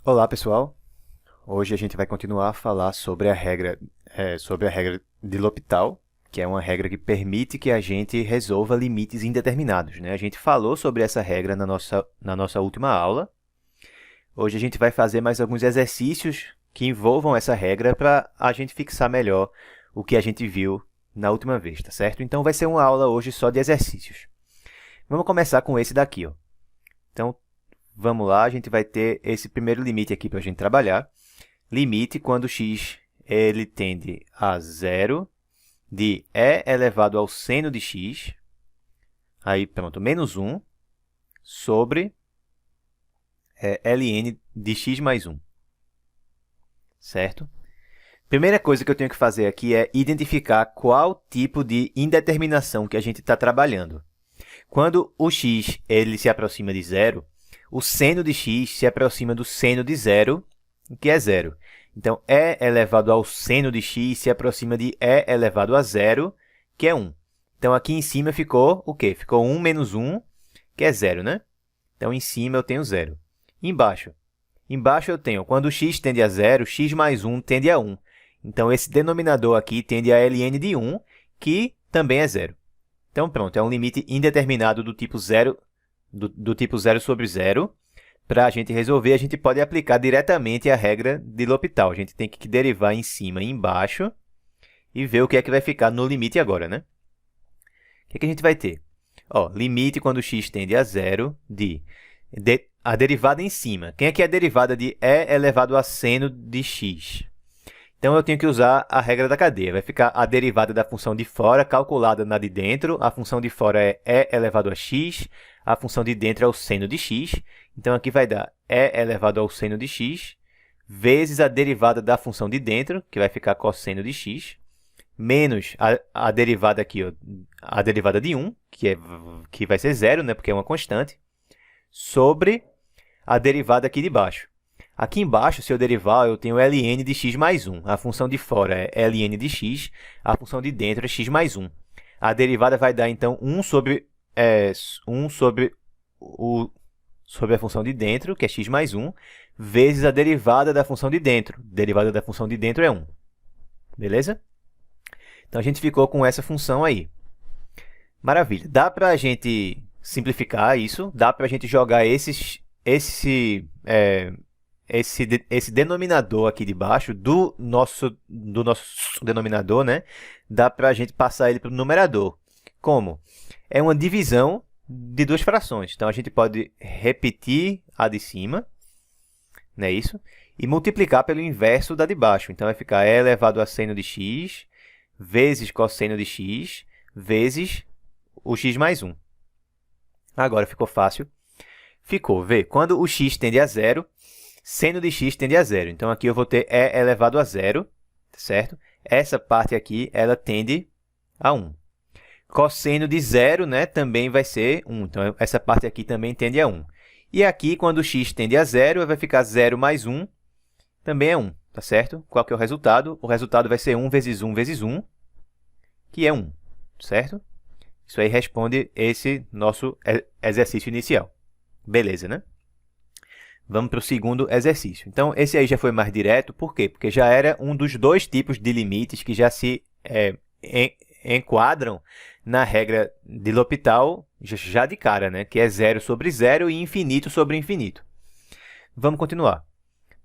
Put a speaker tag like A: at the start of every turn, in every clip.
A: Olá, pessoal. Hoje a gente vai continuar a falar sobre a regra de L'Hopital, que é uma regra que permite que a gente resolva limites indeterminados, né? A gente falou sobre essa regra na nossa última aula. Hoje a gente vai fazer mais alguns exercícios que envolvam essa regra para a gente fixar melhor o que a gente viu na última vez, tá certo? Então vai ser uma aula hoje só de exercícios. Vamos começar com esse daqui, ó. Então, vamos lá, a gente vai ter esse primeiro limite aqui para a gente trabalhar. Limite quando x ele tende a zero de e elevado ao seno de x, aí pronto, menos 1, sobre ln de x mais 1, certo? Primeira coisa que eu tenho que fazer aqui é identificar qual tipo de indeterminação que a gente está trabalhando. Quando o x ele se aproxima de zero, o seno de x se aproxima do seno de zero, que é zero. Então, e elevado ao seno de x se aproxima de e elevado a zero, que é 1. Então, aqui em cima ficou o quê? Ficou 1 menos 1, que é zero, né? Então, em cima eu tenho zero. Embaixo eu tenho, quando x tende a zero, x mais 1 tende a 1. Então, esse denominador aqui tende a ln de 1, que também é zero. Então, pronto, é um limite indeterminado do tipo 0, do tipo 0 sobre 0. Para a gente resolver, a gente pode aplicar diretamente a regra de L'Hopital. A gente tem que derivar em cima e embaixo e ver o que é que vai ficar no limite agora, né? O que é que a gente vai ter? Ó, limite quando x tende a zero a derivada em cima. Quem é que é a derivada de e elevado a seno de x? Então, eu tenho que usar a regra da cadeia. Vai ficar a derivada da função de fora calculada na de dentro. A função de fora é e elevado a x. A função de dentro é o seno de x. Então, aqui vai dar e elevado ao seno de x, vezes a derivada da função de dentro, que vai ficar cosseno de x, menos a derivada aqui, ó, a derivada de 1, que vai ser zero, né, porque é uma constante, sobre a derivada aqui de baixo. Aqui embaixo, se eu derivar, eu tenho ln de x mais 1. A função de fora é ln de x, a função de dentro é x mais 1. A derivada vai dar, então, 1 sobre a função de dentro, que é x mais 1, vezes a derivada da função de dentro. Derivada da função de dentro é 1. Beleza? Então, a gente ficou com essa função aí. Maravilha. Dá para a gente simplificar isso, dá para a gente jogar esse denominador aqui de baixo do nosso denominador, né? Dá para a gente passar ele para o numerador. Como? É uma divisão de duas frações. Então, a gente pode repetir a de cima, não é isso? E multiplicar pelo inverso da de baixo. Então, vai ficar e elevado a seno de x vezes cosseno de x vezes o x mais 1. Agora ficou fácil. Ficou, vê, quando o x tende a zero, seno de x tende a zero. Então, aqui eu vou ter e elevado a zero, certo? Essa parte aqui, ela tende a 1. Cosseno de zero, né, também vai ser 1. Então, essa parte aqui também tende a 1. E aqui, quando o x tende a zero, vai ficar 0 mais 1, também é 1, tá certo? Qual que é o resultado? O resultado vai ser 1 vezes 1 vezes 1, que é 1, certo? Isso aí responde esse nosso exercício inicial. Beleza, né? Vamos para o segundo exercício. Então, esse aí já foi mais direto. Por quê? Porque já era um dos dois tipos de limites que já se enquadram na regra de L'Hopital já de cara, né? Que é 0 sobre 0 e infinito sobre infinito. Vamos continuar.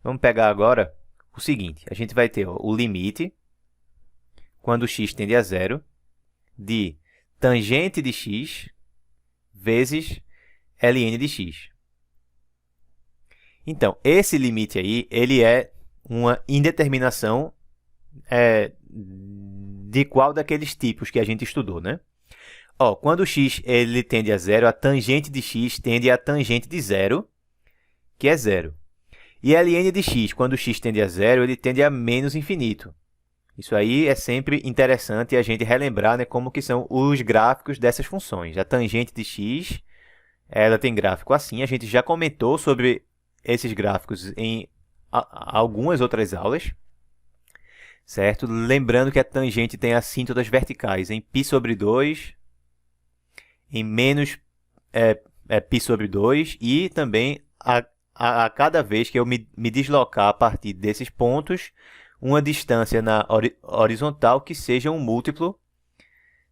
A: Vamos pegar agora o seguinte. A gente vai ter o limite, quando x tende a zero, de tangente de x vezes ln de x. Então, esse limite aí, ele é uma indeterminação de qual daqueles tipos que a gente estudou, né? Ó, quando x ele tende a zero, a tangente de x tende a tangente de zero, que é zero. E ln de x, quando x tende a zero, ele tende a menos infinito. Isso aí é sempre interessante a gente relembrar, né, como que são os gráficos dessas funções. A tangente de x, ela tem gráfico assim. A gente já comentou sobre esses gráficos em algumas outras aulas, certo? Lembrando que a tangente tem assíntotas verticais em π sobre 2, em menos π sobre 2 e também a cada vez que eu me deslocar a partir desses pontos, uma distância na horizontal que seja um múltiplo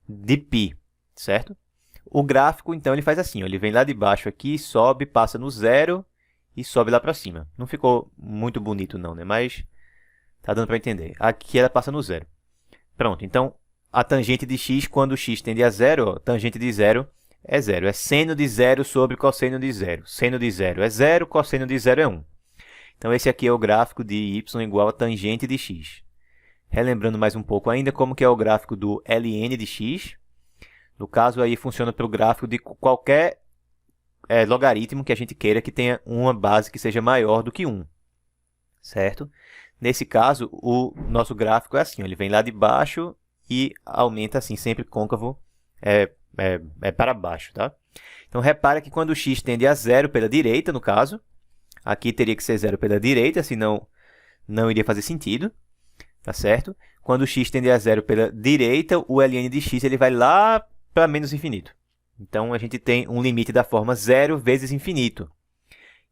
A: de π, certo? O gráfico, então, ele faz assim, ó, ele vem lá de baixo aqui, sobe, passa no zero e sobe lá para cima. Não ficou muito bonito não, né? Mas tá dando para entender. Aqui ela passa no zero. Pronto, então a tangente de x, quando x tende a zero, ó, tangente de zero é zero. É seno de zero sobre cosseno de zero. Seno de zero é zero, cosseno de zero é 1. Então esse aqui é o gráfico de y igual a tangente de x. Relembrando mais um pouco ainda como que é o gráfico do ln de x. No caso, aí funciona para o gráfico de qualquer logaritmo que a gente queira que tenha uma base que seja maior do que 1. Certo? Nesse caso, o nosso gráfico é assim, ó, ele vem lá de baixo e aumenta assim, sempre côncavo para baixo. Tá? Então, repara que quando o x tende a zero pela direita, no caso, aqui teria que ser zero pela direita, senão não iria fazer sentido. Tá certo? Quando o x tende a zero pela direita, o ln de x ele vai lá para menos infinito. Então, a gente tem um limite da forma zero vezes infinito.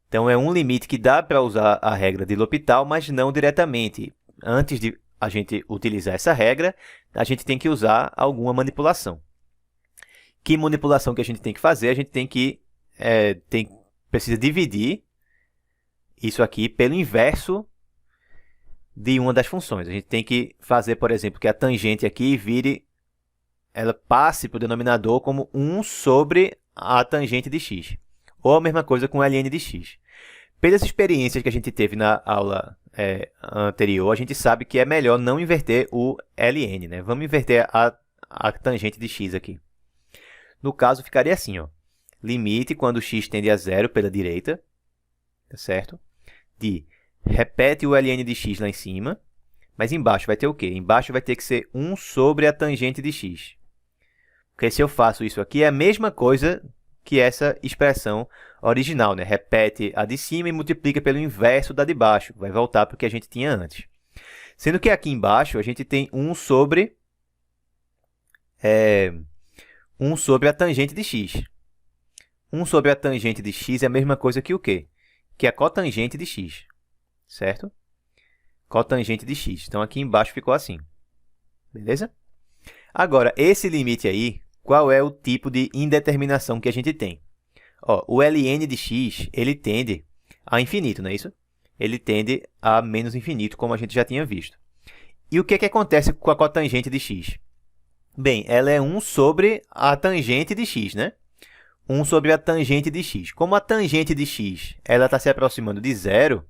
A: Então, é um limite que dá para usar a regra de L'Hopital, mas não diretamente. Antes de a gente utilizar essa regra, a gente tem que usar alguma manipulação. Que manipulação que a gente tem que fazer? A gente precisa dividir isso aqui pelo inverso de uma das funções. A gente tem que fazer, por exemplo, que a tangente aqui ela passe para o denominador como 1 sobre a tangente de x. Ou a mesma coisa com ln de x. Pelas experiências que a gente teve na aula anterior, a gente sabe que é melhor não inverter o ln. Né? Vamos inverter a tangente de x aqui. No caso, ficaria assim, ó. Limite quando x tende a zero pela direita, tá certo? Repete o ln de x lá em cima, mas embaixo vai ter o quê? Embaixo vai ter que ser 1 sobre a tangente de x. Porque se eu faço isso aqui, é a mesma coisa que essa expressão original, né? Repete a de cima e multiplica pelo inverso da de baixo. Vai voltar para o que a gente tinha antes. Sendo que aqui embaixo a gente tem 1 sobre a tangente de x. 1 sobre a tangente de x é a mesma coisa que o quê? Que a cotangente de x. Certo? Cotangente de x. Então, aqui embaixo ficou assim. Beleza? Agora, esse limite aí, qual é o tipo de indeterminação que a gente tem? Ó, o ln de x, ele tende a infinito, não é isso? Ele tende a menos infinito, como a gente já tinha visto. E o que acontece com a cotangente de x? Bem, ela é 1 sobre a tangente de x, né? 1 sobre a tangente de x. Como a tangente de x está se aproximando de zero,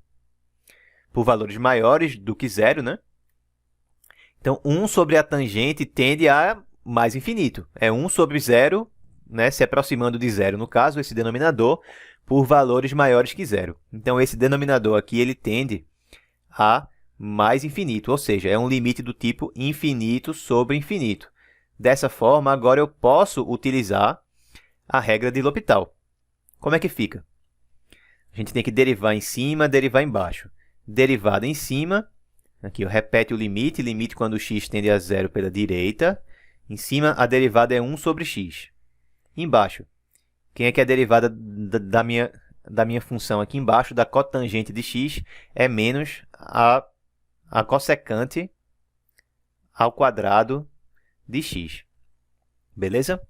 A: por valores maiores do que zero, né? Então, 1 sobre a tangente tende a mais infinito. É 1 sobre zero, né? Se aproximando de zero, no caso, esse denominador, por valores maiores que zero. Então, esse denominador aqui ele tende a mais infinito, ou seja, é um limite do tipo infinito sobre infinito. Dessa forma, agora eu posso utilizar a regra de L'Hopital. Como é que fica? A gente tem que derivar em cima, derivar embaixo. Derivada em cima, aqui ó, repete o limite, limite quando x tende a zero pela direita. Em cima, a derivada é 1 sobre x. Embaixo, quem é que é a derivada da minha função aqui embaixo, da cotangente de x, é menos a cossecante ao quadrado de x. Beleza?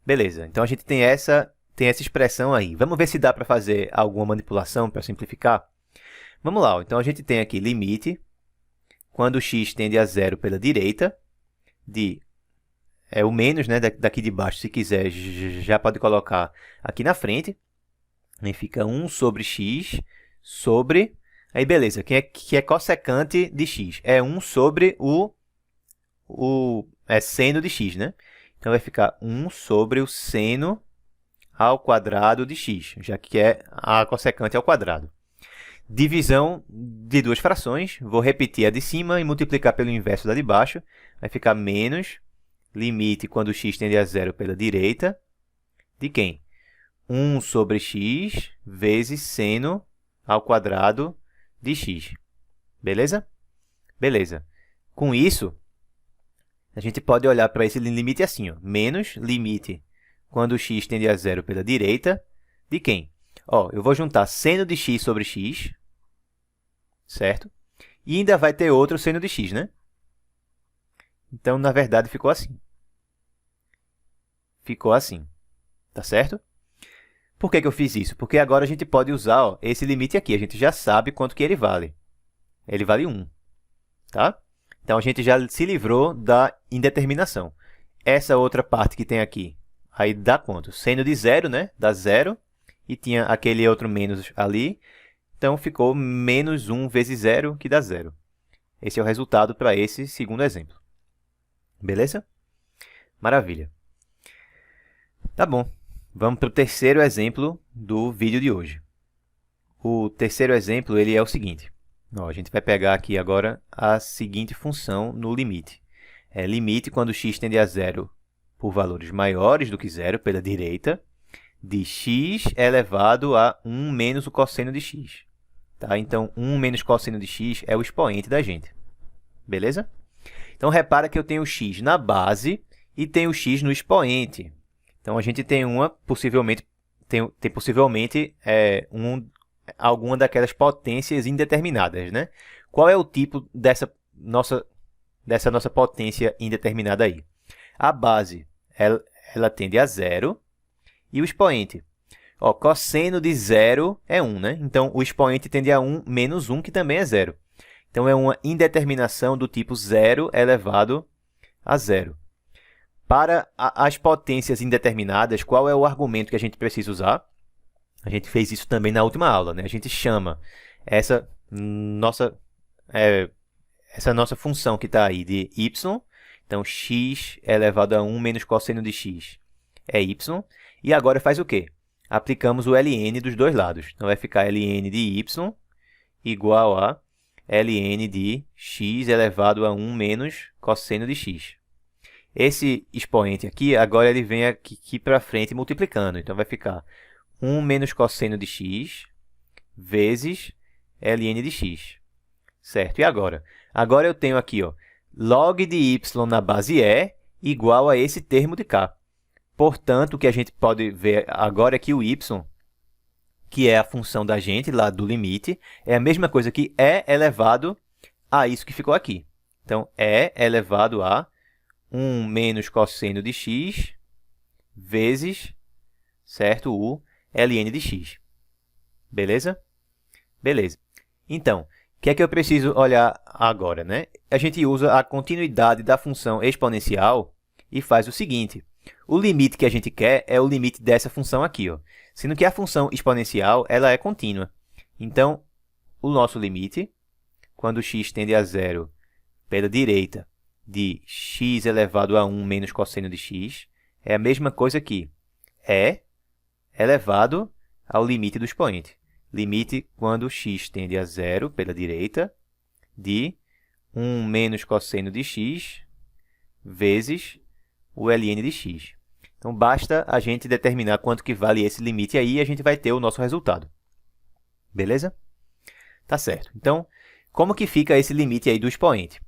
A: Beleza, então a gente tem essa expressão aí. Vamos ver se dá para fazer alguma manipulação para simplificar? Vamos lá, então a gente tem aqui limite, quando x tende a zero pela direita, o menos, né, daqui de baixo, se quiser, já pode colocar aqui na frente. Aí fica 1 sobre x sobre... Aí, beleza, que é cossecante de x? É 1 sobre o seno de x, né? Então, vai ficar 1 sobre o seno ao quadrado de x, já que é a cossecante ao quadrado. Divisão de duas frações. Vou repetir a de cima e multiplicar pelo inverso da de baixo. Vai ficar menos limite quando x tende a zero pela direita. De quem? 1 sobre x vezes seno ao quadrado de x. Beleza? Beleza. Com isso, a gente pode olhar para esse limite assim, ó, menos limite quando x tende a zero pela direita, de quem? Ó, eu vou juntar seno de x sobre x, certo? E ainda vai ter outro seno de x, né? Então, na verdade, ficou assim. Ficou assim, tá certo? Por que eu fiz isso? Porque agora a gente pode usar ó, esse limite aqui. A gente já sabe quanto que ele vale. Ele vale 1, tá? Então, a gente já se livrou da indeterminação. Essa outra parte que tem aqui, aí dá quanto? Seno de zero, né? Dá zero. E tinha aquele outro menos ali. Então, ficou menos 1 vezes zero, que dá zero. Esse é o resultado para esse segundo exemplo. Beleza? Maravilha. Tá bom. Vamos para o terceiro exemplo do vídeo de hoje. O terceiro exemplo ele é o seguinte. Ó, a gente vai pegar aqui agora a seguinte função no limite. É limite quando x tende a zero por valores maiores do que zero pela direita, de x elevado a 1 menos o cosseno de x. Tá? Então, 1 menos cosseno de x é o expoente da gente. Beleza? Então, repara que eu tenho x na base e tenho x no expoente. Então, a gente tem possivelmente alguma daquelas potências indeterminadas, né? Qual é o tipo dessa nossa potência indeterminada aí? A base, ela tende a zero. E o expoente? Ó, cosseno de zero é 1, né? Então, o expoente tende a 1 menos 1, que também é zero. Então, é uma indeterminação do tipo 0 elevado a zero. Para as potências indeterminadas, qual é o argumento que a gente precisa usar? A gente fez isso também na última aula, né? A gente chama essa nossa função que está aí de y. Então, x elevado a 1 menos cosseno de x é y. E agora faz o quê? Aplicamos o ln dos dois lados. Então, vai ficar ln de y igual a ln de x elevado a 1 menos cosseno de x. Esse expoente aqui, agora ele vem aqui para frente multiplicando. Então, vai ficar 1 menos cosseno de x vezes ln de x. Certo? E agora? Agora eu tenho aqui, ó, log de y na base e igual a esse termo de k. Portanto, o que a gente pode ver agora é que o y, que é a função da gente lá do limite, é a mesma coisa que e elevado a isso que ficou aqui. Então, e elevado a 1 menos cosseno de x vezes, certo, o ln de x. Beleza? Beleza. Então, o que é que eu preciso olhar agora, né? A gente usa a continuidade da função exponencial e faz o seguinte. O limite que a gente quer é o limite dessa função aqui, ó. Sendo que a função exponencial ela é contínua. Então, o nosso limite, quando x tende a zero pela direita de x elevado a 1 menos cosseno de x, é a mesma coisa que e elevado ao limite do expoente. Limite quando x tende a zero pela direita de 1 menos cosseno de x vezes o ln de x. Então, basta a gente determinar quanto que vale esse limite aí e a gente vai ter o nosso resultado. Beleza? Tá certo. Então, como que fica esse limite aí do expoente?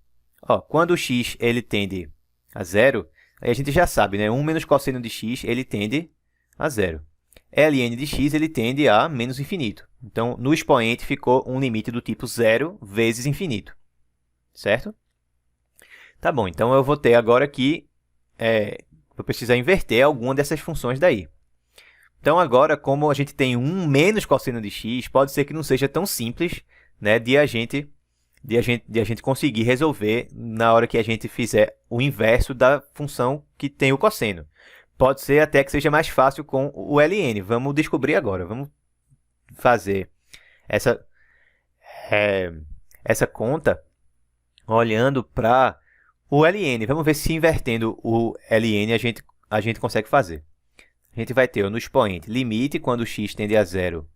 A: Ó, quando o x ele tende a zero, aí a gente já sabe, né? 1 menos cosseno de x ele tende a zero. ln de x ele tende a menos infinito. Então, no expoente ficou um limite do tipo zero vezes infinito. Certo? Tá bom, então eu vou ter agora que vou precisar inverter alguma dessas funções daí. Então, agora, como a gente tem 1 menos cosseno de x, pode ser que não seja tão simples, né, de a gente conseguir resolver na hora que a gente fizer o inverso da função que tem o cosseno. Pode ser até que seja mais fácil com o ln. Vamos descobrir agora. Vamos fazer essa conta olhando para o ln. Vamos ver se invertendo o ln a gente consegue fazer. A gente vai ter no expoente limite quando x tende a zero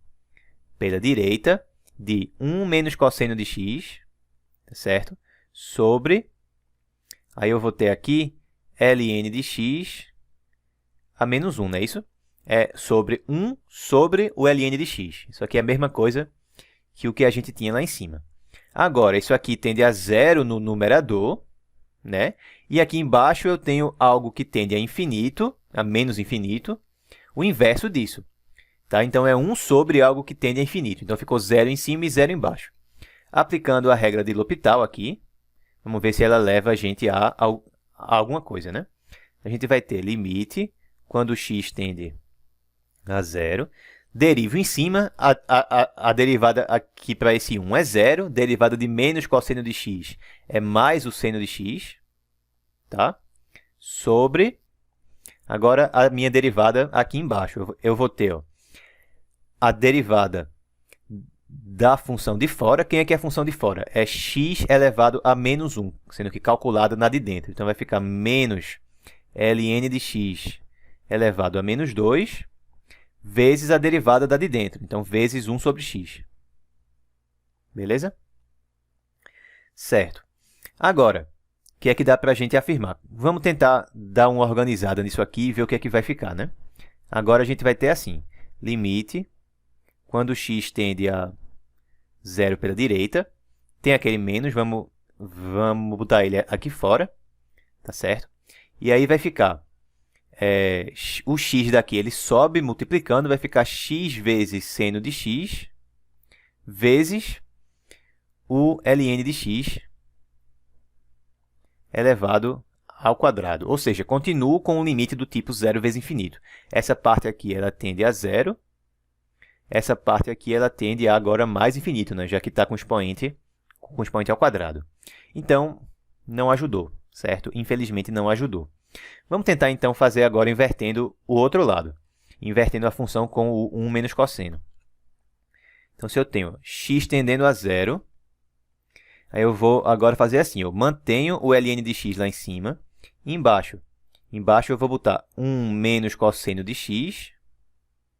A: pela direita de 1 menos cosseno de x, certo? Sobre, aí eu vou ter aqui ln de x a menos 1, não é isso? É sobre 1 sobre o ln de x. Isso aqui é a mesma coisa que o que a gente tinha lá em cima. Agora, isso aqui tende a zero no numerador, né? E aqui embaixo eu tenho algo que tende a infinito, a menos infinito, o inverso disso. Tá? Então, é 1 sobre algo que tende a infinito. Então, ficou 0 em cima e 0 embaixo. Aplicando a regra de L'Hopital aqui, vamos ver se ela leva a gente a alguma coisa, né? A gente vai ter limite, quando x tende a 0. Derivo em cima, a derivada aqui para esse 1 é 0. Derivada de menos cosseno de x é mais o seno de x. Tá? Sobre, agora, a minha derivada aqui embaixo. Eu vou ter a derivada da função de fora. Quem é que é a função de fora? É x elevado a menos 1, sendo que calculada na de dentro. Então, vai ficar menos ln de x elevado a menos 2, vezes a derivada da de dentro. Então, vezes 1 sobre x. Beleza? Certo. Agora, o que é que dá para a gente afirmar? Vamos tentar dar uma organizada nisso aqui e ver o que é que vai ficar, né? Agora, a gente vai ter assim, limite, quando x tende a 0 pela direita, tem aquele menos, vamos botar ele aqui fora, tá certo? E aí vai ficar, o x daqui ele sobe multiplicando, vai ficar x vezes seno de x, vezes o ln de x elevado ao quadrado. Ou seja, continuo com o limite do tipo 0 vezes infinito. Essa parte aqui ela tende a 0. Essa parte aqui ela tende a agora mais infinito, né? Já que está com o expoente ao quadrado. Então, não ajudou, certo? Infelizmente, não ajudou. Vamos tentar, então, fazer agora invertendo o outro lado. Invertendo a função com o 1 menos cosseno. Então, se eu tenho x tendendo a 0, aí eu vou agora fazer assim. Eu mantenho o ln de x lá em cima. E embaixo eu vou botar 1 menos cosseno de x,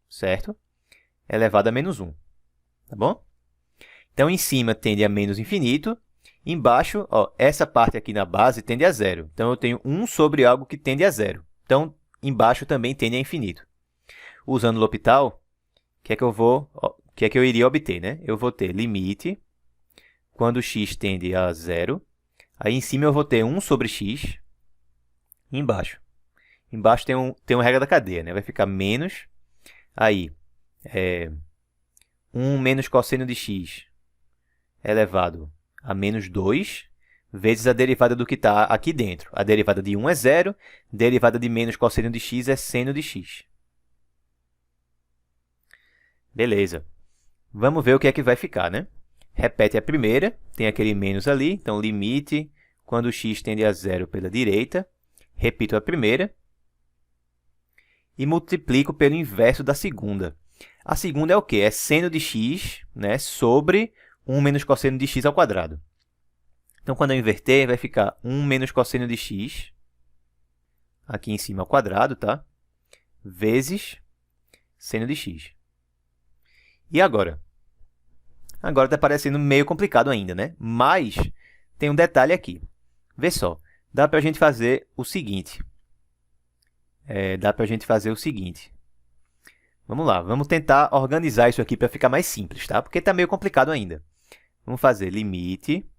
A: certo? Elevado a menos 1. Tá bom? Então, em cima tende a menos infinito. Embaixo, essa parte aqui na base tende a 0. Então, eu tenho 1 sobre algo que tende a 0. Então, embaixo também tende a infinito. Usando L'Hopital, o que é que eu iria obter, né? Eu vou ter limite, quando x tende a 0. Aí, em cima, eu vou ter 1 sobre x. E embaixo tem uma regra da cadeia, né? Vai ficar menos. Aí, 1 menos cosseno de x elevado a menos 2, vezes a derivada do que está aqui dentro. A derivada de 1 é 0, derivada de menos cosseno de x é seno de x. Beleza. Vamos ver o que é que vai ficar, né? Repete a primeira, tem aquele menos ali, então limite, quando x tende a 0 pela direita. Repito a primeira e multiplico pelo inverso da segunda. A segunda é o quê? É seno de x, né, sobre 1 menos cosseno de x ao quadrado. Então, quando eu inverter, vai ficar 1 menos cosseno de x, aqui em cima ao quadrado, tá? Vezes seno de x. E agora? Agora está parecendo meio complicado ainda, né? Mas tem um detalhe aqui. Vê só, dá para a gente fazer o seguinte. Vamos lá, vamos tentar organizar isso aqui para ficar mais simples, tá? Porque está meio complicado ainda. Vamos fazer limite,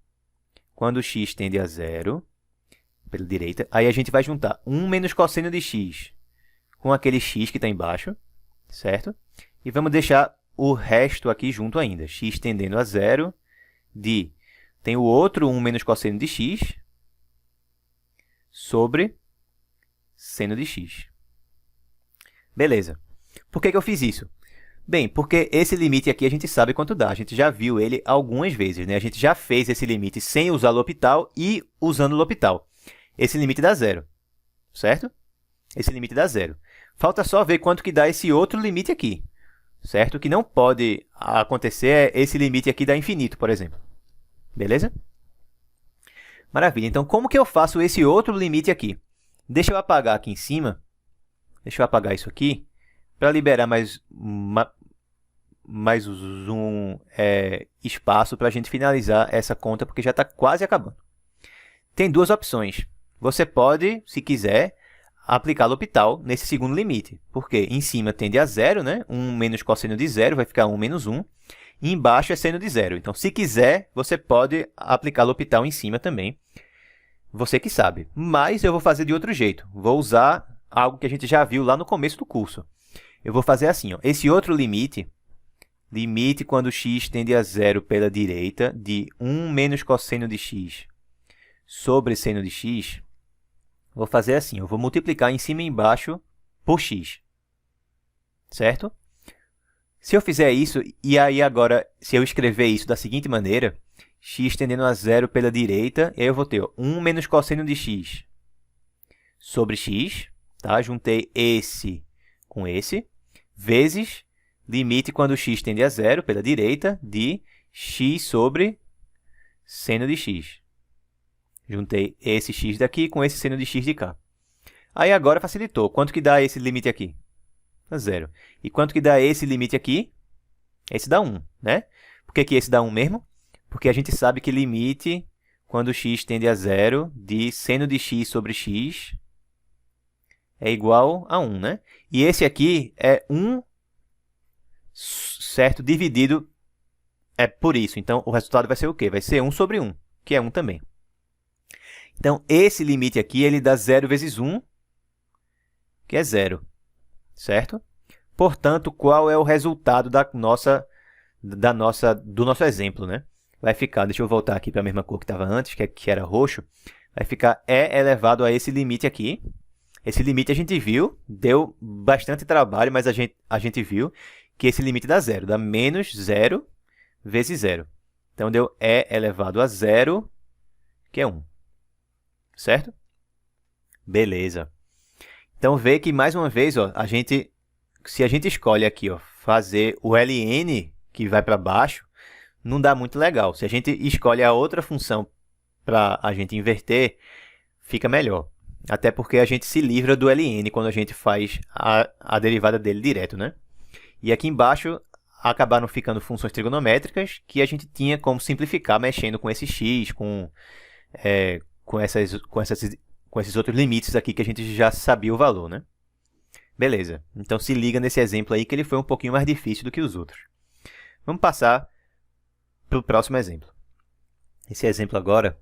A: quando x tende a 0, pela direita. Aí a gente vai juntar 1 menos cosseno de x com aquele x que está embaixo, certo? E vamos deixar o resto aqui junto ainda. X tendendo a 0, tem o outro 1 menos cosseno de x sobre seno de x. Beleza. Por que eu fiz isso? Bem, porque esse limite aqui a gente sabe quanto dá. A gente já viu ele algumas vezes, né? A gente já fez esse limite sem usar L'Hopital e usando L'Hopital. Esse limite dá 0, certo? Esse limite dá 0. Falta só ver quanto que dá esse outro limite aqui, certo? O que não pode acontecer é esse limite aqui dar infinito, por exemplo. Beleza? Maravilha. Então, como que eu faço esse outro limite aqui? Deixa eu apagar aqui em cima. Deixa eu apagar isso aqui para liberar mais um espaço para a gente finalizar essa conta, porque já está quase acabando. Tem duas opções. Você pode, se quiser, aplicar L'Hopital nesse segundo limite, porque em cima tende a 0, né? 1 menos cosseno de 0 vai ficar 1 menos 1, e embaixo é seno de 0. Então, se quiser, você pode aplicar L'Hopital em cima também. Você que sabe. Mas eu vou fazer de outro jeito. Vou usar algo que a gente já viu lá no começo do curso. eu vou fazer assim, ó. Esse outro limite, limite quando x tende a zero pela direita, de 1 menos cosseno de x sobre seno de x, vou fazer assim, eu vou multiplicar em cima e embaixo por x, certo? Se eu fizer isso, e aí agora, se eu escrever isso da seguinte maneira, x tendendo a zero pela direita, e aí eu vou ter ó, 1 menos cosseno de x sobre x, tá? Juntei esse com esse, vezes limite quando x tende a zero pela direita de x sobre seno de x. Juntei esse x daqui com esse seno de x de cá. Aí agora facilitou. Quanto que dá esse limite aqui? Zero. E quanto que dá esse limite aqui? Esse dá 1, né? Por que esse dá 1 mesmo? Porque a gente sabe que limite, quando x tende a zero, de seno de x sobre x é igual a 1, né? E esse aqui é 1, certo? Dividido por isso. Então, o resultado vai ser o quê? Vai ser 1 sobre 1, que é 1 também. Então, esse limite aqui, ele dá 0 vezes 1, que é 0. Certo? Portanto, qual é o resultado do nosso exemplo, né? Vai ficar, deixa eu voltar aqui para a mesma cor que estava antes, que era roxo. Vai ficar E elevado a esse limite aqui. Esse limite a gente viu, deu bastante trabalho, mas a gente viu que esse limite dá zero, dá menos 0 vezes 0. Então, deu E elevado a 0, que é 1. Certo? Beleza. Então, vê que, mais uma vez, ó, se a gente escolhe aqui, ó, fazer o ln, que vai para baixo, não dá muito legal. Se a gente escolhe a outra função para a gente inverter, fica melhor. Até porque a gente se livra do ln quando a gente faz a derivada dele direto, né? E aqui embaixo acabaram ficando funções trigonométricas que a gente tinha como simplificar mexendo com esse x, com esses outros limites aqui que a gente já sabia o valor, né? Beleza. Então, se liga nesse exemplo aí que ele foi um pouquinho mais difícil do que os outros. Vamos passar para o próximo exemplo. Esse exemplo agora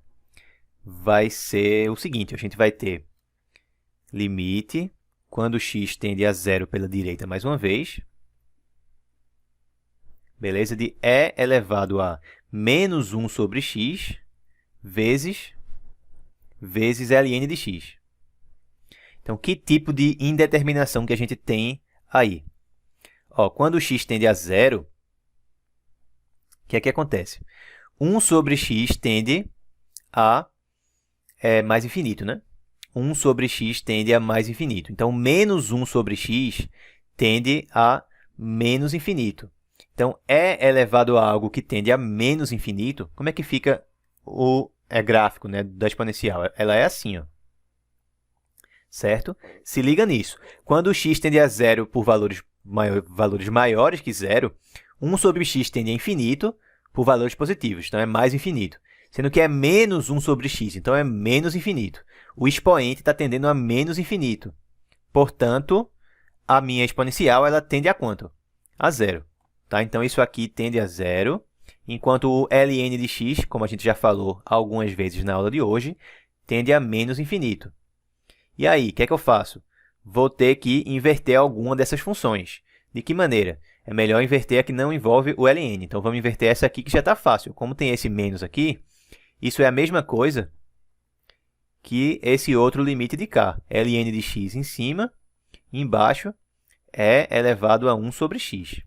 A: vai ser o seguinte. A gente vai ter limite quando x tende a zero pela direita mais uma vez. Beleza? De E elevado a menos 1 sobre x vezes ln de x. Então, que tipo de indeterminação que a gente tem aí? Ó, quando x tende a zero, o que é que acontece? 1 sobre x tende a mais infinito, né? 1 sobre x tende a mais infinito. Então, menos 1 sobre x tende a menos infinito. Então, E elevado a algo que tende a menos infinito, como é que fica o gráfico, né, da exponencial? Ela é assim, ó. Certo? Se liga nisso. Quando x tende a zero por valores maiores que zero, 1 sobre x tende a infinito por valores positivos, então é mais infinito. Sendo que é menos 1 sobre x, então é menos infinito. O expoente está tendendo a menos infinito. Portanto, a minha exponencial ela tende a quanto? A zero. Tá? Então, isso aqui tende a zero, enquanto o ln de x, como a gente já falou algumas vezes na aula de hoje, tende a menos infinito. E aí, o que é que eu faço? Vou ter que inverter alguma dessas funções. De que maneira? É melhor inverter a que não envolve o ln. Então, vamos inverter essa aqui que já está fácil. Como tem esse menos aqui, isso é a mesma coisa que esse outro limite de cá. ln de x em cima, embaixo é elevado a 1 sobre x.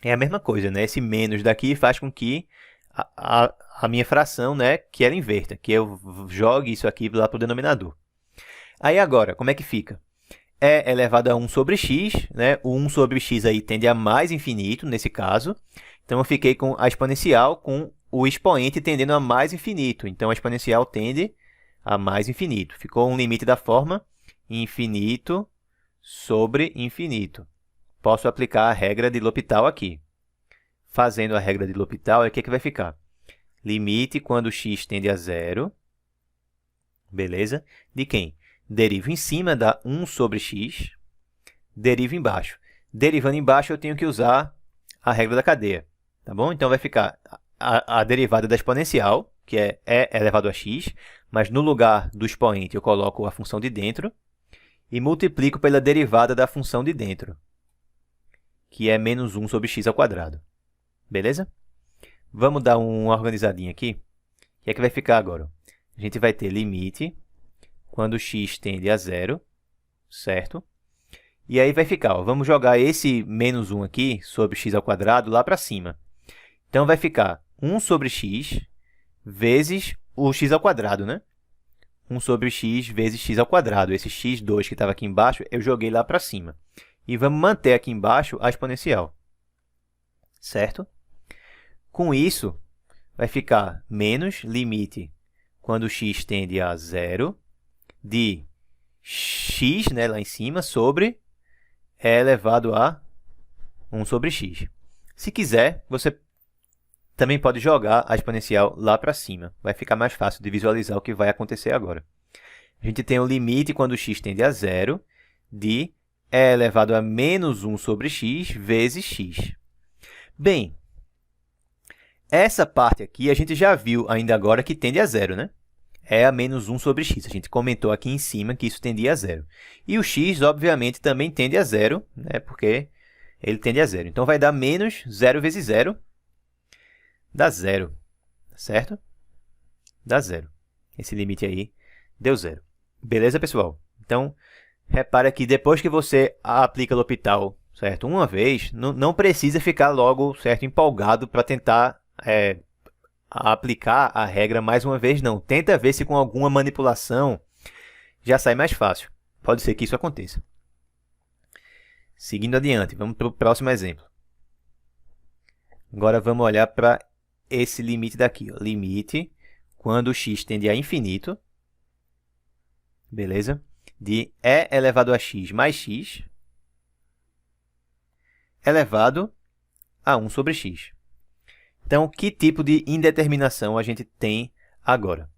A: É a mesma coisa, né? Esse menos daqui faz com que a minha fração, né, que ela inverta, que eu jogue isso aqui lá para o denominador. Aí agora, como é que fica? É elevado a 1 sobre x, né? O 1 sobre x aí tende a mais infinito, nesse caso. Então, eu fiquei com a exponencial com o expoente tendendo a mais infinito. Então, a exponencial tende a mais infinito. Ficou um limite da forma infinito sobre infinito. Posso aplicar a regra de L'Hopital aqui. Fazendo a regra de L'Hopital, o que é que vai ficar? Limite quando x tende a zero. Beleza? De quem? Derivo em cima dá 1 sobre x, derivo embaixo. Derivando embaixo, eu tenho que usar a regra da cadeia. Tá bom? Então, vai ficar a derivada da exponencial, que é e elevado a x, mas no lugar do expoente eu coloco a função de dentro e multiplico pela derivada da função de dentro. que é menos 1 sobre x ao quadrado. Beleza? Vamos dar uma organizadinha aqui. O que é que vai ficar agora? A gente vai ter limite quando x tende a zero, certo? E aí vai ficar, ó, vamos jogar esse menos 1 aqui sobre x ao quadrado lá para cima. Então, vai ficar 1 sobre x vezes o x ao quadrado, né? 1 sobre x vezes x ao quadrado. Esse x2 que estava aqui embaixo, eu joguei lá para cima. E vamos manter aqui embaixo a exponencial, certo? Com isso, vai ficar menos limite quando x tende a zero de x, né, lá em cima, sobre e elevado a 1 sobre x. Se quiser, você também pode jogar a exponencial lá para cima. Vai ficar mais fácil de visualizar o que vai acontecer agora. A gente tem o limite quando x tende a zero de e elevado a menos 1 sobre x vezes x. Bem, essa parte aqui a gente já viu ainda agora que tende a zero, né? É a menos 1 sobre x. A gente comentou aqui em cima que isso tendia a zero. E o x, obviamente, também tende a zero, né? Porque ele tende a zero. Então, vai dar menos 0 vezes 0, dá zero, certo? Dá zero. Esse limite aí deu zero. Beleza, pessoal? Então, repara que depois que você aplica L'Hopital, certo? Uma vez, não precisa ficar logo, certo, empolgado para tentar aplicar a regra mais uma vez, não. Tenta ver se com alguma manipulação já sai mais fácil. Pode ser que isso aconteça. Seguindo adiante, vamos para o próximo exemplo. Agora vamos olhar para esse limite daqui. Ó. Limite quando x tende a infinito, beleza? De e elevado a x mais x elevado a 1 sobre x. Então, que tipo de indeterminação a gente tem agora?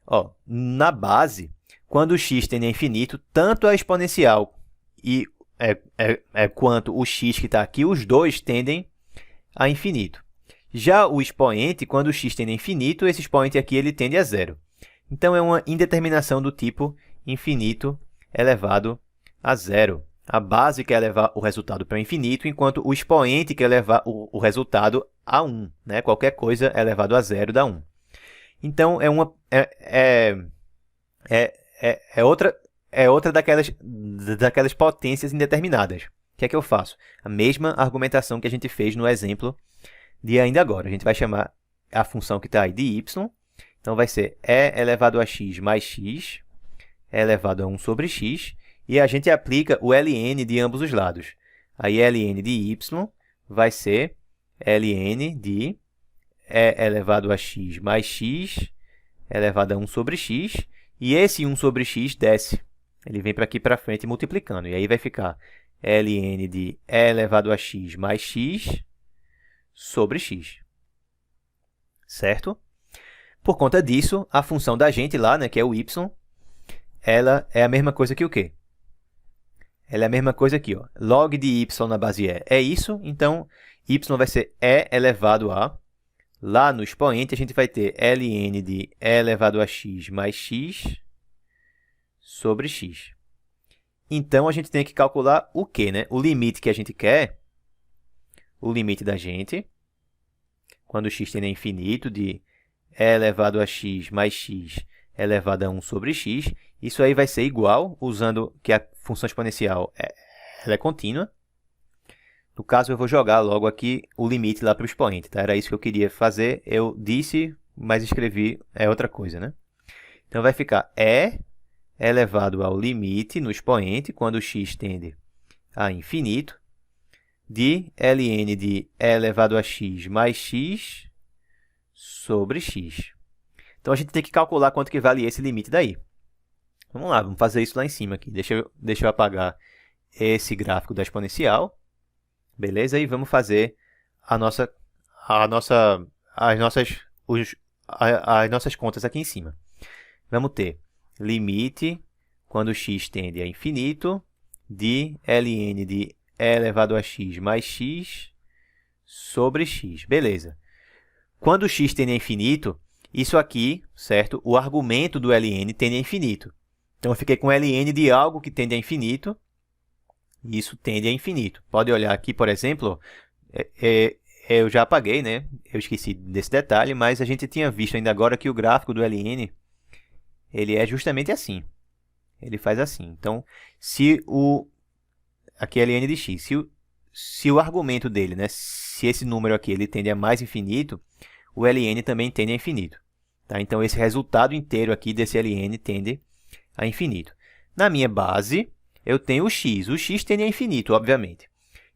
A: Ó, na base, quando o x tende a infinito, tanto a exponencial quanto o x que está aqui, os dois tendem a infinito. Já o expoente, quando o x tende a infinito, esse expoente aqui ele tende a zero. Então, é uma indeterminação do tipo infinito elevado a zero. A base quer levar o resultado para o infinito, enquanto o expoente quer levar o resultado a 1. Né? Qualquer coisa elevado a zero dá 1. Então, é outra daquelas potências indeterminadas. O que é que eu faço? A mesma argumentação que a gente fez no exemplo de ainda agora. A gente vai chamar a função que está aí de y. Então, vai ser e elevado a x mais x elevado a 1 sobre x. E a gente aplica o ln de ambos os lados. Aí, ln de y vai ser ln de e elevado a x mais x elevado a 1 sobre x. E esse 1 sobre x desce. Ele vem para aqui para frente multiplicando. E aí vai ficar ln de e elevado a x mais x sobre x. Certo? Por conta disso, a função da gente lá, né, que é o y, ela é a mesma coisa que o quê? Ela é a mesma coisa aqui, ó. Log de y na base é isso, então y vai ser e elevado a. Lá no expoente, a gente vai ter ln de e elevado a x mais x sobre x. Então, a gente tem que calcular o quê, né? O limite que a gente quer, o limite da gente, quando x tende a infinito, de e elevado a x mais x elevado a 1 sobre x. Isso aí vai ser igual, usando que a função exponencial ela é contínua. No caso, eu vou jogar logo aqui o limite lá para o expoente. Tá? Era isso que eu queria fazer. Eu disse, mas escrevi outra coisa. Né? Então, vai ficar e elevado ao limite no expoente, quando x tende a infinito, de ln de e elevado a x mais x sobre x. Então, a gente tem que calcular quanto que vale esse limite daí. Vamos lá, vamos fazer isso lá em cima aqui. Deixa eu apagar esse gráfico da exponencial. Beleza? E vamos fazer as nossas contas aqui em cima. Vamos ter limite, quando x tende a infinito, de ln de e elevado a x mais x sobre x. Beleza. Quando x tende a infinito, isso aqui, certo? O argumento do ln tende a infinito. Então, eu fiquei com ln de algo que tende a infinito, E isso tende a infinito. Pode olhar aqui, por exemplo, eu já apaguei, né? Eu esqueci desse detalhe, mas a gente tinha visto ainda agora que o gráfico do ln ele é justamente assim. Ele faz assim. Então, aqui é ln de x. Se o argumento dele, né, se esse número aqui ele tende a mais infinito, o ln também tende a infinito. Tá? Então, esse resultado inteiro aqui desse ln tende a infinito. Na minha base, eu tenho o x. O x tende a infinito, obviamente.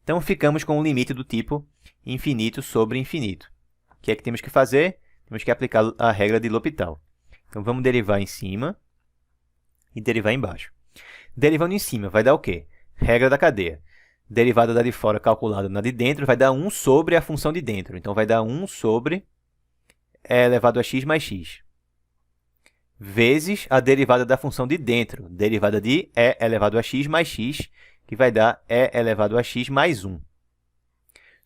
A: Então, ficamos com um limite do tipo infinito sobre infinito. O que é que temos que fazer? Temos que aplicar a regra de L'Hopital. Então, vamos derivar em cima e derivar embaixo. Derivando em cima, vai dar o quê? Regra da cadeia. Derivada da de fora calculada na de dentro vai dar 1 sobre a função de dentro. Então, vai dar 1 sobre e elevado a x mais x. Vezes a derivada da função de dentro. Derivada de e elevado a x mais x, que vai dar e elevado a x mais 1.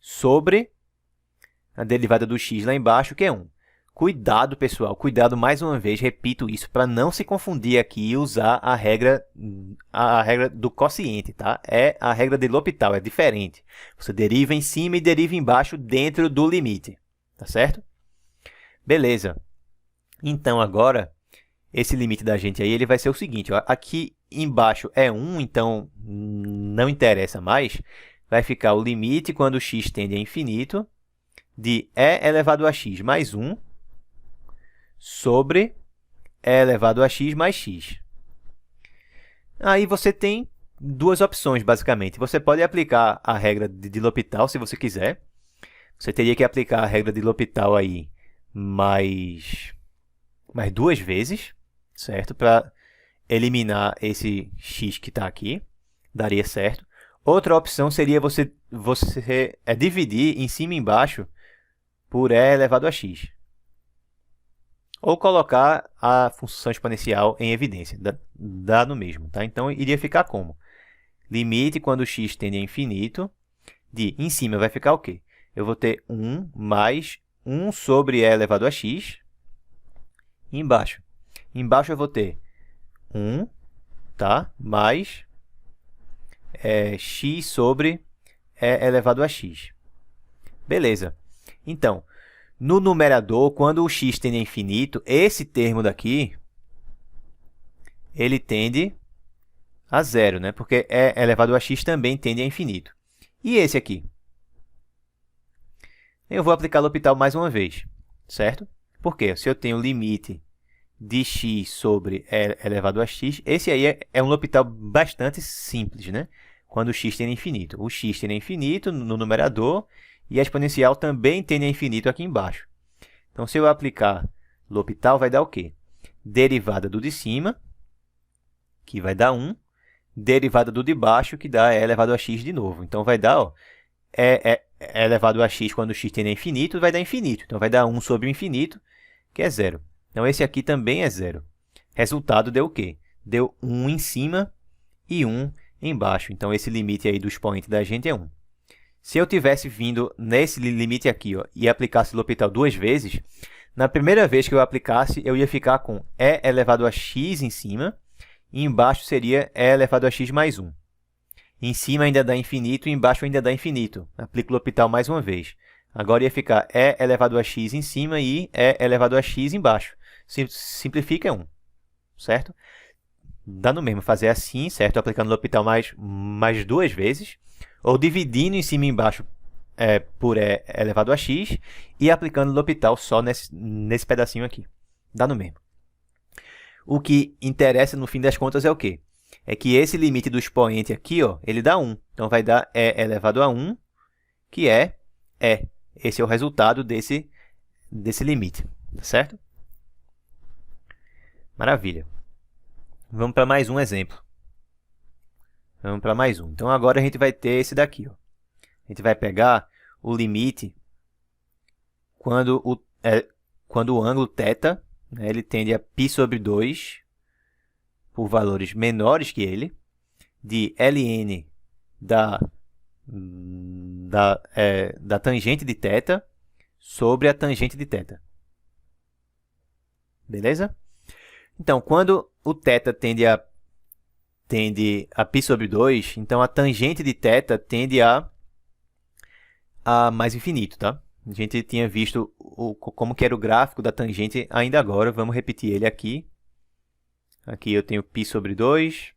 A: Sobre a derivada do x lá embaixo, que é 1. Cuidado, pessoal. Cuidado, mais uma vez, repito isso, para não se confundir aqui e usar a regra do quociente, tá? É a regra de L'Hopital, é diferente. Você deriva em cima e deriva embaixo dentro do limite, tá certo? Beleza. Então, agora, esse limite da gente aí, ele vai ser o seguinte, ó. Aqui embaixo é 1, então não interessa mais. Vai ficar o limite quando x tende a infinito de e elevado a x mais 1 sobre e elevado a x mais x. Aí você tem duas opções, basicamente. Você pode aplicar a regra de L'Hopital, se você quiser. Você teria que aplicar a regra de L'Hopital aí mais duas vezes, certo? Para eliminar esse x que está aqui. Daria certo. Outra opção seria você dividir em cima e embaixo por e elevado a x. Ou colocar a função exponencial em evidência. Dá no mesmo, tá? Então, iria ficar como? Limite quando x tende a infinito de, em cima vai ficar o quê? Eu vou ter 1 mais 1 sobre e elevado a x. E embaixo? Embaixo eu vou ter 1, tá? Mais x sobre e elevado a x. Beleza. Então, no numerador, quando o x tende a infinito, esse termo daqui, ele tende a zero, né? Porque e elevado a x também tende a infinito. E esse aqui? Eu vou aplicar L'Hopital mais uma vez, certo? Porque se eu tenho limite de x sobre e elevado a x, esse aí é um L'Hopital bastante simples, né? Quando o x tende a infinito. O x tende a infinito no numerador e a exponencial também tende a infinito aqui embaixo. Então, se eu aplicar L'Hopital, vai dar o quê? Derivada do de cima, que vai dar 1, derivada do de baixo, que dá e elevado a x de novo. Então, vai dar e elevado a x quando o x tende a infinito, vai dar infinito. Então, vai dar 1 sobre o infinito, que é zero. Então, esse aqui também é zero. Resultado deu o quê? Deu 1 em cima e 1 embaixo. Então, esse limite aí do expoente da gente é 1. Se eu tivesse vindo nesse limite aqui, ó, e aplicasse L'Hopital duas vezes, na primeira vez que eu aplicasse, eu ia ficar com e elevado a x em cima, e embaixo seria e elevado a x mais 1. Em cima ainda dá infinito, e embaixo ainda dá infinito. Aplico L'Hopital mais uma vez. Agora ia ficar e elevado a x em cima e e elevado a x embaixo. Simplifica é 1, certo? Dá no mesmo fazer assim, certo? Aplicando L'Hopital mais duas vezes, ou dividindo em cima e embaixo por e elevado a x e aplicando L'Hopital só nesse pedacinho aqui. Dá no mesmo. O que interessa no fim das contas é o quê? É que esse limite do expoente aqui, ó, ele dá 1. Então, vai dar e elevado a 1, que é e. Esse é o resultado desse limite, tá certo? Maravilha. Vamos para mais um exemplo. Vamos para mais um. Então, agora a gente vai ter esse daqui. Ó. A gente vai pegar o limite quando o ângulo θ, né, ele tende a π sobre 2 por valores menores que ele, de ln da tangente de θ sobre a tangente de θ. Beleza? Então, quando o θ tende a tende a π sobre 2, então a tangente de θ tende a mais infinito, tá? A gente tinha visto como que era o gráfico da tangente ainda agora. Vamos repetir ele aqui. Aqui eu tenho π sobre 2.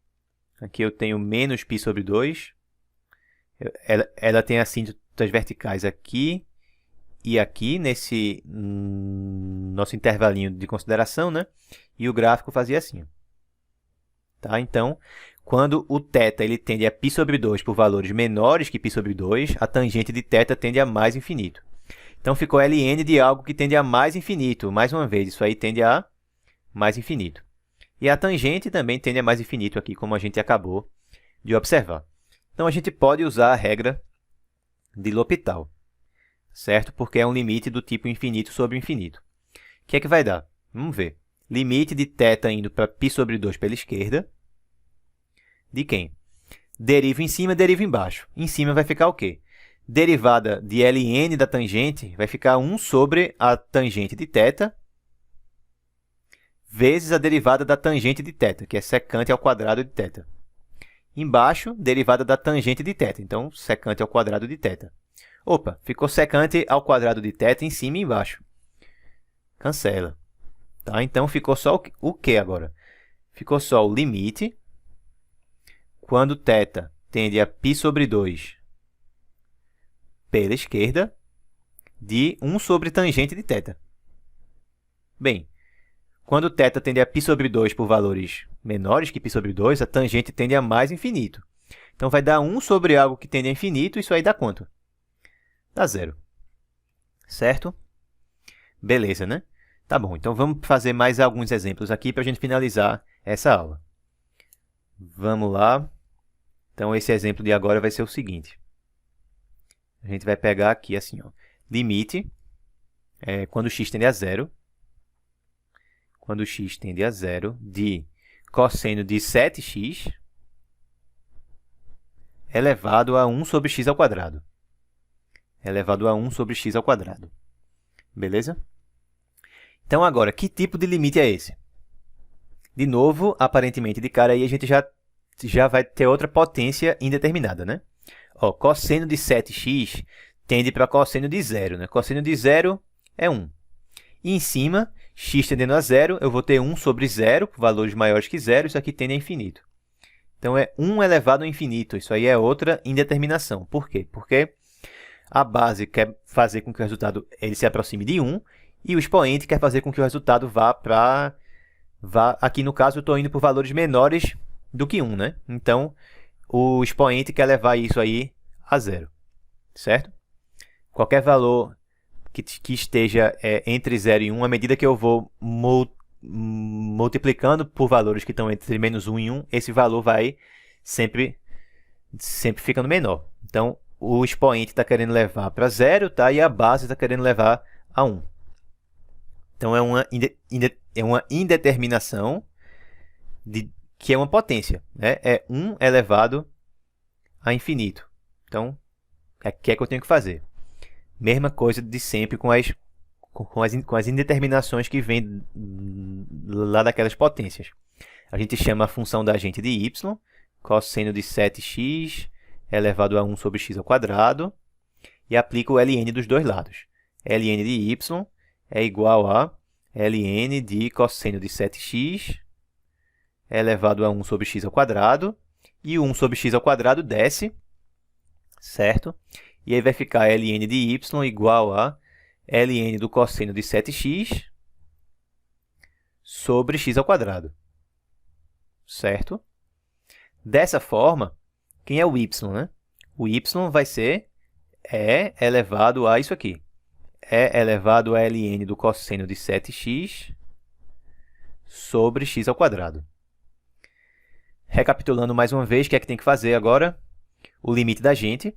A: Aqui eu tenho menos π sobre 2. Ela tem assíntotas verticais aqui e aqui, nesse nosso intervalinho de consideração, né? E o gráfico fazia assim. Tá? Então, quando o θ ele tende a π sobre 2 por valores menores que π sobre 2, a tangente de θ tende a mais infinito. Então, ficou ln de algo que tende a mais infinito. Mais uma vez, isso aí tende a mais infinito. E a tangente também tende a mais infinito aqui, como a gente acabou de observar. Então, a gente pode usar a regra de L'Hopital, certo? Porque é um limite do tipo infinito sobre infinito. O que é que vai dar? Vamos ver. Limite de θ indo para π sobre 2 pela esquerda. De quem? Deriva em cima, deriva embaixo. Em cima vai ficar o quê? Derivada de ln da tangente vai ficar 1 sobre a tangente de θ vezes a derivada da tangente de θ, que é secante ao quadrado de θ. Embaixo, derivada da tangente de θ, então secante ao quadrado de θ. Opa, ficou secante ao quadrado de θ em cima e embaixo. Cancela. Tá? Então, ficou só o que agora? Ficou só o limite quando θ tende a π sobre 2 pela esquerda de 1 sobre tangente de θ. Bem, quando θ tende a π sobre 2 por valores menores que π sobre 2, a tangente tende a mais infinito. Então, vai dar 1 sobre algo que tende a infinito, isso aí dá quanto? Dá 0. Certo? Beleza, né? Tá bom, então vamos fazer mais alguns exemplos aqui para a gente finalizar essa aula. Vamos lá. Então, esse exemplo de agora vai ser o seguinte. A gente vai pegar aqui assim, ó, limite, quando x tende a 0, quando x tende a 0, de cosseno de 7x elevado a 1 sobre x ao quadrado. Elevado a 1 sobre x ao quadrado. Beleza? Então, agora, que tipo de limite é esse? De novo, aparentemente, de cara aí, a gente já vai ter outra potência indeterminada, né? Ó, cosseno de 7x tende para cosseno de 0, né? Cosseno de 0 é 1. E em cima, x tendendo a 0, eu vou ter 1 sobre 0, valores maiores que 0, isso aqui tende a infinito. Então, é 1 elevado ao infinito. Isso aí é outra indeterminação. Por quê? Porque a base quer fazer com que o resultado ele se aproxime de 1, e o expoente quer fazer com que o resultado vá para... Aqui, no caso, eu estou indo por valores menores do que 1, né? Então, o expoente quer levar isso aí a 0, certo? Qualquer valor que esteja entre 0 e 1, à medida que eu vou multiplicando por valores que estão entre menos 1 e 1, esse valor vai sempre ficando menor. Então, o expoente está querendo levar para 0, tá? E a base está querendo levar a 1. Então, é uma indeterminação que é uma potência, né? É 1 elevado a infinito. Então, o que é que eu tenho que fazer? Mesma coisa de sempre com as indeterminações que vêm lá daquelas potências. A gente chama a função da gente de y, cosseno de 7x elevado a 1 sobre x ao quadrado, e aplica o ln dos dois lados. ln de y é igual a ln de cosseno de 7x elevado a 1 sobre x ao quadrado, e o 1 sobre x ao quadrado desce, certo? E aí vai ficar ln de y igual a ln do cosseno de 7x sobre x ao quadrado, certo? Dessa forma, quem é o y, né? O y vai ser e elevado a isso aqui. E elevado a ln do cosseno de 7x sobre x ao quadrado. Recapitulando mais uma vez, o que é que tem que fazer agora? O limite da gente.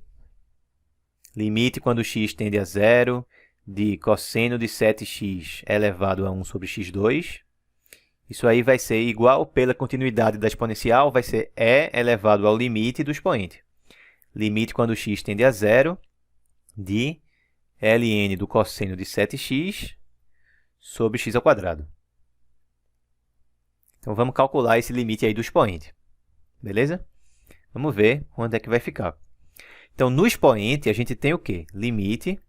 A: Limite quando x tende a 0 de cosseno de 7x elevado a 1 sobre x2. Isso aí vai ser igual, pela continuidade da exponencial, vai ser e elevado ao limite do expoente. Limite quando x tende a 0 de ln do cosseno de 7x sobre x ao quadrado. Então, vamos calcular esse limite aí do expoente. beleza? Vamos ver quanto é que vai ficar. Então, no expoente, a gente tem o quê? Limite,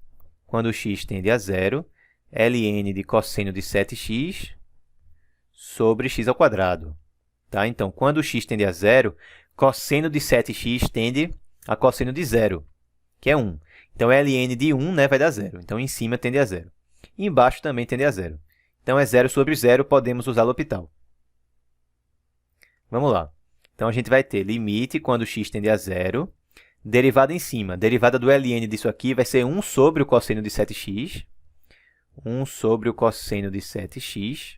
A: quando x tende a zero, ln de cosseno de 7x sobre x ao quadrado. Tá? Então, quando x tende a zero, cosseno de 7x tende a cosseno de zero, que é 1. Então, ln de 1, né, vai dar zero. Então, em cima tende a zero. E embaixo também tende a zero. Então, é 0 sobre 0, podemos usar L'Hopital. Vamos lá. Então, a gente vai ter limite quando x tende a zero, derivada em cima. Derivada do ln disso aqui vai ser 1 sobre o cosseno de 7x. 1 sobre o cosseno de 7x,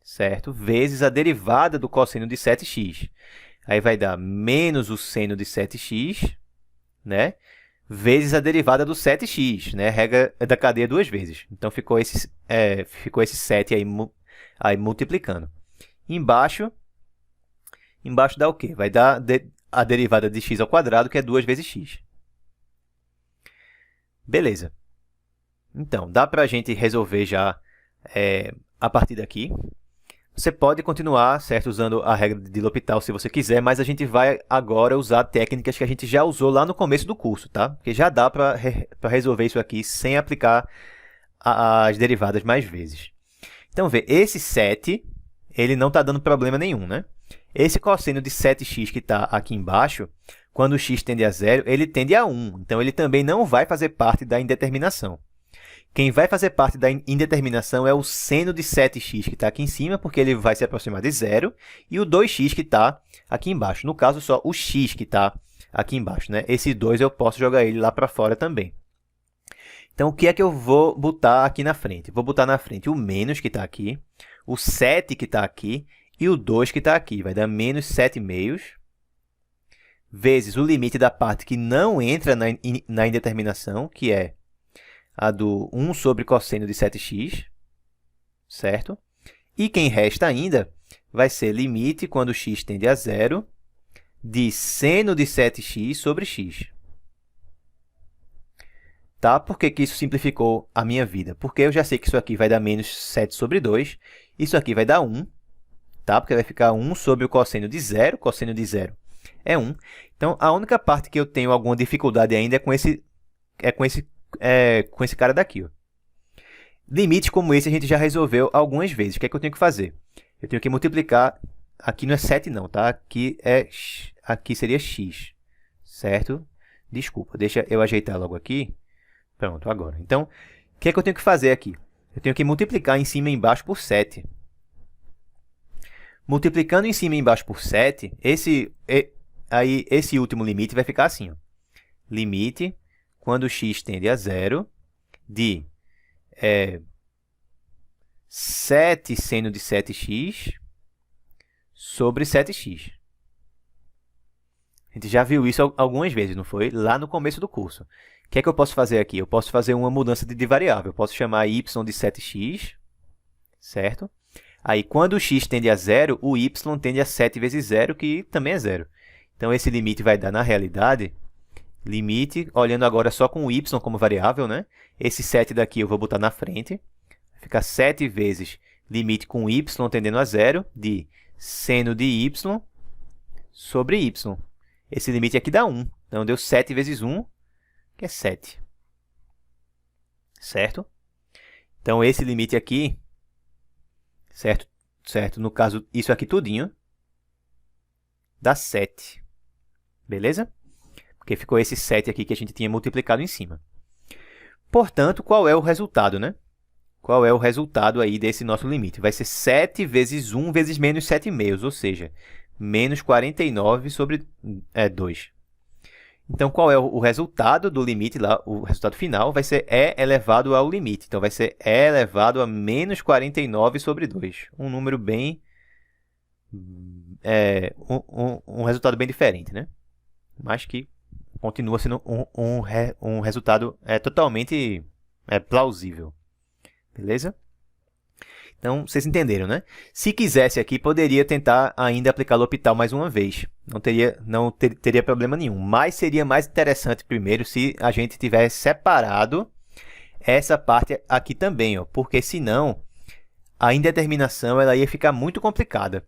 A: certo? Vezes a derivada do cosseno de 7x. Aí vai dar menos o seno de 7x, né? Vezes a derivada do 7x, né? Regra da cadeia duas vezes. Então, ficou esse 7 aí multiplicando. Embaixo dá o quê? Vai dar a derivada de x ao quadrado, que é 2 vezes x. Beleza. Então, dá para a gente resolver já a partir daqui. Você pode continuar, certo, usando a regra de L'Hopital se você quiser, mas a gente vai agora usar técnicas que a gente já usou lá no começo do curso, tá? Porque já dá para resolver isso aqui sem aplicar as derivadas mais vezes. Então, vê, esse 7, ele não está dando problema nenhum, né? Esse cosseno de 7x que está aqui embaixo, quando x tende a zero, ele tende a 1. Então, ele também não vai fazer parte da indeterminação. Quem vai fazer parte da indeterminação é o seno de 7x que está aqui em cima, porque ele vai se aproximar de zero, e o 2x que está aqui embaixo. No caso, só o x que está aqui embaixo, né? Esse 2 eu posso jogar ele lá para fora também. Então, o que é que eu vou botar aqui na frente? Vou botar na frente o menos que está aqui, o 7 que está aqui e o 2 que está aqui. Vai dar menos 7 meios, vezes o limite da parte que não entra na indeterminação, que é a do 1 sobre cosseno de 7x, certo? E quem resta ainda vai ser limite quando x tende a zero de seno de 7x sobre x. Tá? Por que isso simplificou a minha vida? Porque eu já sei que isso aqui vai dar menos 7 sobre 2, isso aqui vai dar 1, tá? Porque vai ficar 1 sobre o cosseno de zero é 1. Então, a única parte que eu tenho alguma dificuldade ainda é com esse cara daqui. Ó. Limites como esse a gente já resolveu algumas vezes. O que é que eu tenho que fazer? Eu tenho que multiplicar... Aqui não é 7 não, tá? Aqui seria x, certo? Desculpa, deixa eu ajeitar logo aqui. Pronto, agora. Então, o que é que eu tenho que fazer aqui? Eu tenho que multiplicar em cima e embaixo por 7. Multiplicando em cima e embaixo por 7, esse último limite vai ficar assim. Ó. Limite, quando x tende a zero, de 7 seno de 7x sobre 7x. A gente já viu isso algumas vezes, não foi? Lá no começo do curso. O que é que eu posso fazer aqui? Eu posso fazer uma mudança de variável. Eu posso chamar y de 7x, certo? Aí, quando o x tende a zero, o y tende a 7 vezes zero, que também é zero. Então, esse limite vai dar, na realidade, limite, olhando agora só com o y como variável, né? Esse 7 daqui eu vou botar na frente. Vai ficar 7 vezes limite com y tendendo a zero, de seno de y sobre y. Esse limite aqui dá 1. Então, deu 7 vezes 1, que é 7. Certo? Então, esse limite aqui, certo? No caso, isso aqui tudinho, dá 7. Beleza? Porque ficou esse 7 aqui que a gente tinha multiplicado em cima. Portanto, qual é o resultado, né? Qual é o resultado aí desse nosso limite? Vai ser 7 vezes 1 vezes menos 7 meios, ou seja, menos 49 sobre 2. Então, qual é o resultado do limite lá? O resultado final vai ser e elevado ao limite. Então, vai ser e elevado a menos 49 sobre 2. Um número bem... um resultado bem diferente, né? Mas que continua sendo um resultado totalmente plausível. Beleza? Então, vocês entenderam, né? Se quisesse aqui, poderia tentar ainda aplicar L'Hopital mais uma vez. Não teria problema nenhum. Mas seria mais interessante primeiro se a gente tivesse separado essa parte aqui também, ó, porque senão a indeterminação ela ia ficar muito complicada.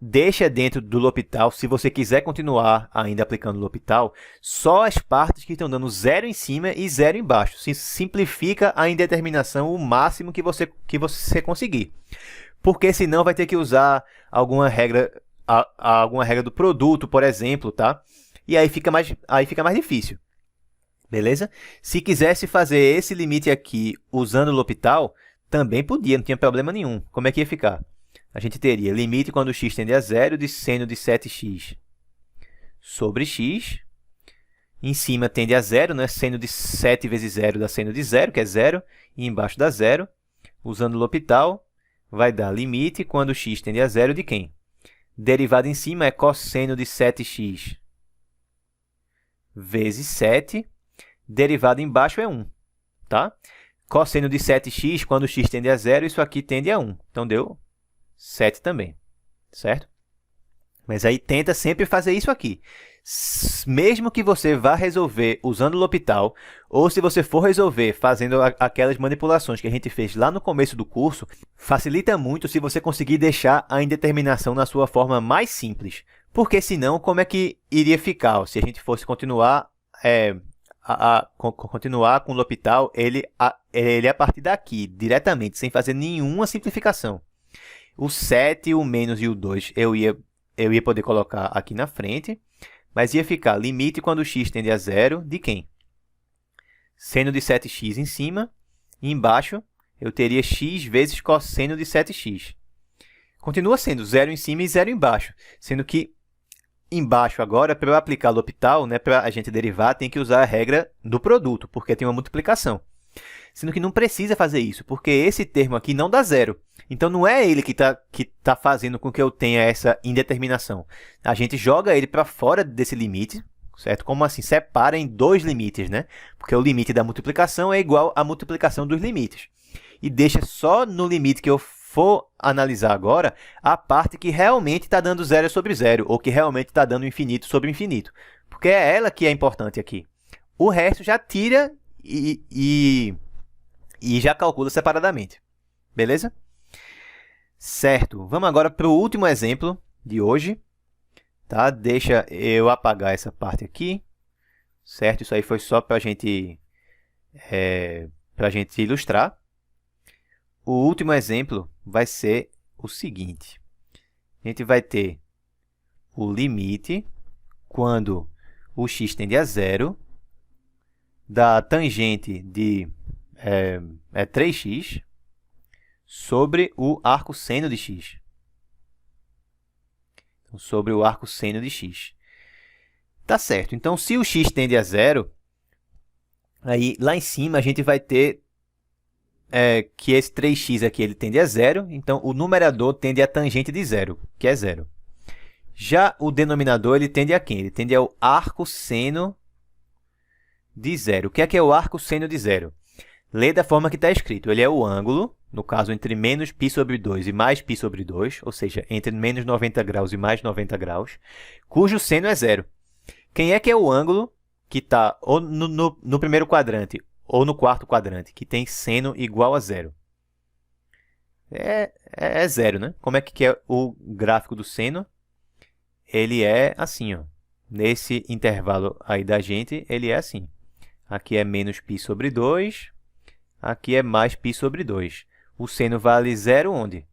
A: deixa dentro do L'Hopital, se você quiser continuar ainda aplicando o L'Hopital, só as partes que estão dando 0 em cima e 0 embaixo. Simplifica a indeterminação o máximo que você conseguir. Porque senão vai ter que usar alguma regra do produto, por exemplo, tá? E aí fica mais difícil. Beleza? Se quisesse fazer esse limite aqui usando o L'Hopital, também podia, não tinha problema nenhum. Como é que ia ficar? A gente teria limite quando x tende a 0 de seno de 7x sobre x. Em cima tende a 0, né? Seno de 7 vezes 0 dá seno de 0, que é 0. E embaixo dá 0. Usando o L'Hopital, vai dar limite quando x tende a 0 de quem? Derivada em cima é cosseno de 7x vezes 7. Derivada embaixo é 1. Tá? Cosseno de 7x, quando x tende a 0, isso aqui tende a 1. Então, deu 7 também, certo? Mas aí tenta sempre fazer isso aqui. Mesmo que você vá resolver usando o L'Hopital, ou se você for resolver fazendo aquelas manipulações que a gente fez lá no começo do curso, facilita muito se você conseguir deixar a indeterminação na sua forma mais simples. Porque senão, como é que iria ficar? Ó, se a gente fosse continuar com o L'Hopital, ele a partir daqui, diretamente, sem fazer nenhuma simplificação. O 7, o menos e o 2 eu ia poder colocar aqui na frente, mas ia ficar limite quando x tende a 0 de quem? Seno de 7x em cima, e embaixo eu teria x vezes cosseno de 7x. Continua sendo 0 em cima e 0 embaixo, sendo que embaixo agora, para eu aplicar o L'Hopital, né, para a gente derivar, tem que usar a regra do produto, porque tem uma multiplicação. Sendo que não precisa fazer isso, porque esse termo aqui não dá 0. Então, não é ele que tá fazendo com que eu tenha essa indeterminação. A gente joga ele para fora desse limite, certo? Como assim? Separa em dois limites, né? Porque o limite da multiplicação é igual à multiplicação dos limites. E deixa só no limite que eu for analisar agora a parte que realmente está dando 0 sobre 0, ou que realmente está dando infinito sobre infinito. Porque é ela que é importante aqui. O resto já tira e já calcula separadamente. Beleza? Certo. Vamos agora para o último exemplo de hoje. Tá? Deixa eu apagar essa parte aqui. Certo? Isso aí foi só para a gente ilustrar. O último exemplo vai ser o seguinte. A gente vai ter o limite quando o x tende a 0 da tangente de 3x sobre o arco seno de x. Então, sobre o arco seno de x. Tá certo. Então, se o x tende a 0, aí lá em cima a gente vai ter que esse 3x aqui ele tende a 0. Então, o numerador tende a tangente de 0, que é 0. Já o denominador ele tende a quem? Ele tende ao arco seno de 0. O que é o arco seno de 0? Lê da forma que está escrito. Ele é o ângulo, no caso, entre menos π sobre 2 e mais π sobre 2, ou seja, entre menos 90 graus e mais 90 graus, cujo seno é 0. Quem é o ângulo que está ou no primeiro quadrante ou no quarto quadrante, que tem seno igual a 0? É 0, né? Como é que é o gráfico do seno? Ele é assim, ó. Nesse intervalo aí da gente, ele é assim. Aqui é menos π sobre 2, aqui é mais π sobre 2. O seno vale 0 onde?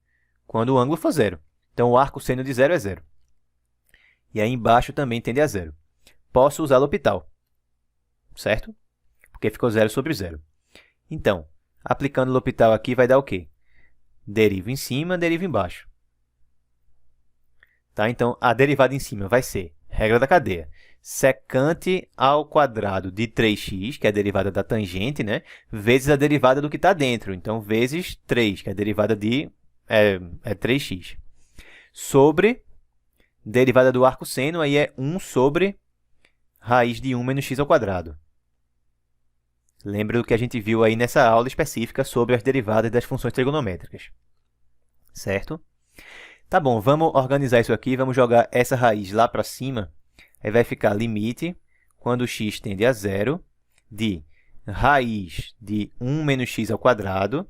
A: Quando o ângulo for 0. Então, o arco seno de 0 é 0. E aí embaixo também tende a 0. Posso usar L'Hopital, certo? Porque ficou 0 sobre 0. Então, aplicando L'Hopital aqui, vai dar o quê? Deriva em cima, deriva embaixo. Tá? Então, a derivada em cima vai ser, regra da cadeia, secante ao quadrado de 3x, que é a derivada da tangente, né? Vezes a derivada do que está dentro. Então, vezes 3, que é a derivada de 3x. Sobre derivada do arco seno, aí é 1 sobre raiz de 1 menos x ao quadrado. Lembra do que a gente viu aí nessa aula específica sobre as derivadas das funções trigonométricas. Certo? Tá bom, vamos organizar isso aqui, vamos jogar essa raiz lá para cima. Aí vai ficar limite, quando x tende a 0, de raiz de 1 menos x ao quadrado,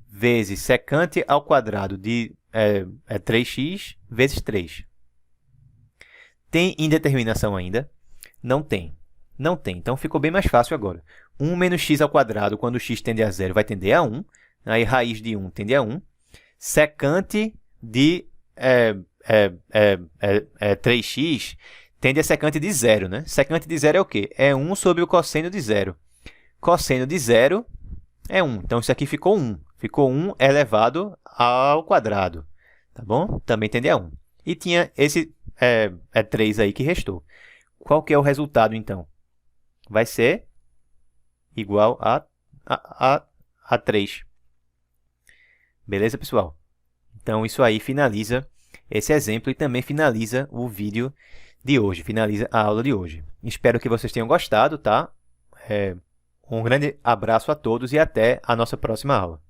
A: vezes secante ao quadrado de é 3x vezes 3. Tem indeterminação ainda? Não tem. Não tem. Então, ficou bem mais fácil agora. 1 menos x ao quadrado, quando x tende a 0, vai tender a 1. Aí, raiz de 1 tende a 1. Secante de 3x tende a secante de 0, né? Secante de 0 é o quê? É 1 sobre o cosseno de 0. Cosseno de 0 é 1. Então, isso aqui ficou 1. Ficou 1 elevado ao quadrado. Tá bom? Também tende a 1. E tinha esse 3 aí que restou. Qual que é o resultado, então? Vai ser igual a 3. Beleza, pessoal? Então, isso aí finaliza esse exemplo e também finaliza o vídeo de hoje, finaliza a aula de hoje. Espero que vocês tenham gostado, tá? Um grande abraço a todos e até a nossa próxima aula.